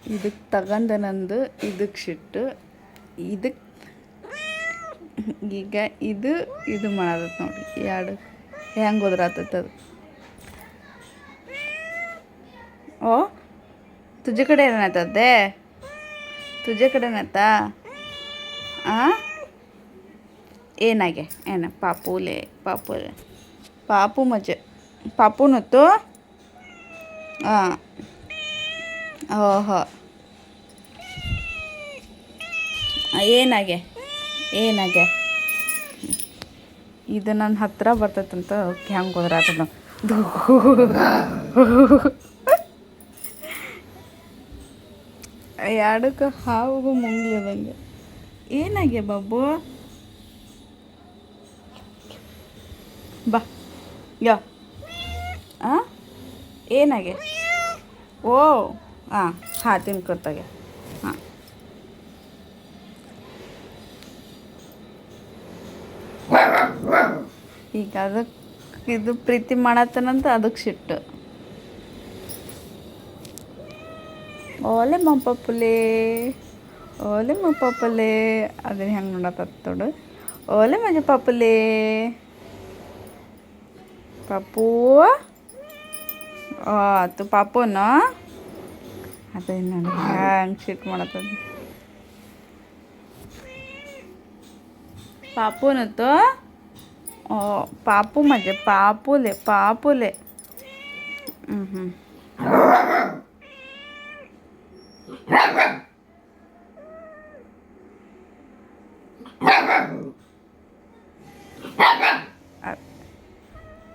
ಇದಕ್ಕೆ ತಗಂದ ನಂದು ಇದಕ್ಕೆ ಸಿಟ್ಟು. ಇದಕ್ಕೆ ಈಗ ಇದು ಮಾಡತ್ತ ನೋಡಿ ಎರಡು ಹೆಂಗೆ ಹೋದ್ರಾತದ ಅದು. ओ तुझे कडे येणार ते तुझे कडे नेता ಏನಾಗೆ ಏನ ಪಾಪುಲೆ ಪಾಪು ಮಜೆ ಪಾಪುನತ್ತು ಹಾಂ ಓಹೋ ಏನಾಗೆ ಇದು ನನ್ನ ಹತ್ರ ಬರ್ತೈತಂತ ಹೆಂಗೆ ಹೋದ್ರಾತದ ಎರಡಕ್ಕೆ ಹಾವು ಮುಂಗ್ಲಿದಂಗೆ. ಏನಾಗೆ ಬಾಬು ಬಾ ಯಾ ಏನಾಗೆ ಓ ಹಾಂ ತಿನ್ಕೊತಾಗೆ ಹಾಂ ಈಗ ಅದಕ್ಕೆ ಇದು ಪ್ರೀತಿ ಮಾಡತ್ತನಂತ ಅದಕ್ಕೆ ಸಿಟ್ಟು. ಓಲೆ ಮಪ್ಪಲೆ ಅದನ್ನ ಹೆಂಗೆ ನೋಡತ್ತ ನೋಡು. ಓಲೆ ಮಜ ಪಾಪಲೆ ಪಾಪು ತು ಪಾಪುನ ಅದೇ ನೋಡಿ ಹೆಂಗೆ ಸಿಟ್ಟು ಮಾಡತ್ತದ. ಪಾಪುನತ್ತು ಪಾಪು ಮಜ ಪಾಪುಲೆ ಹ್ಞೂ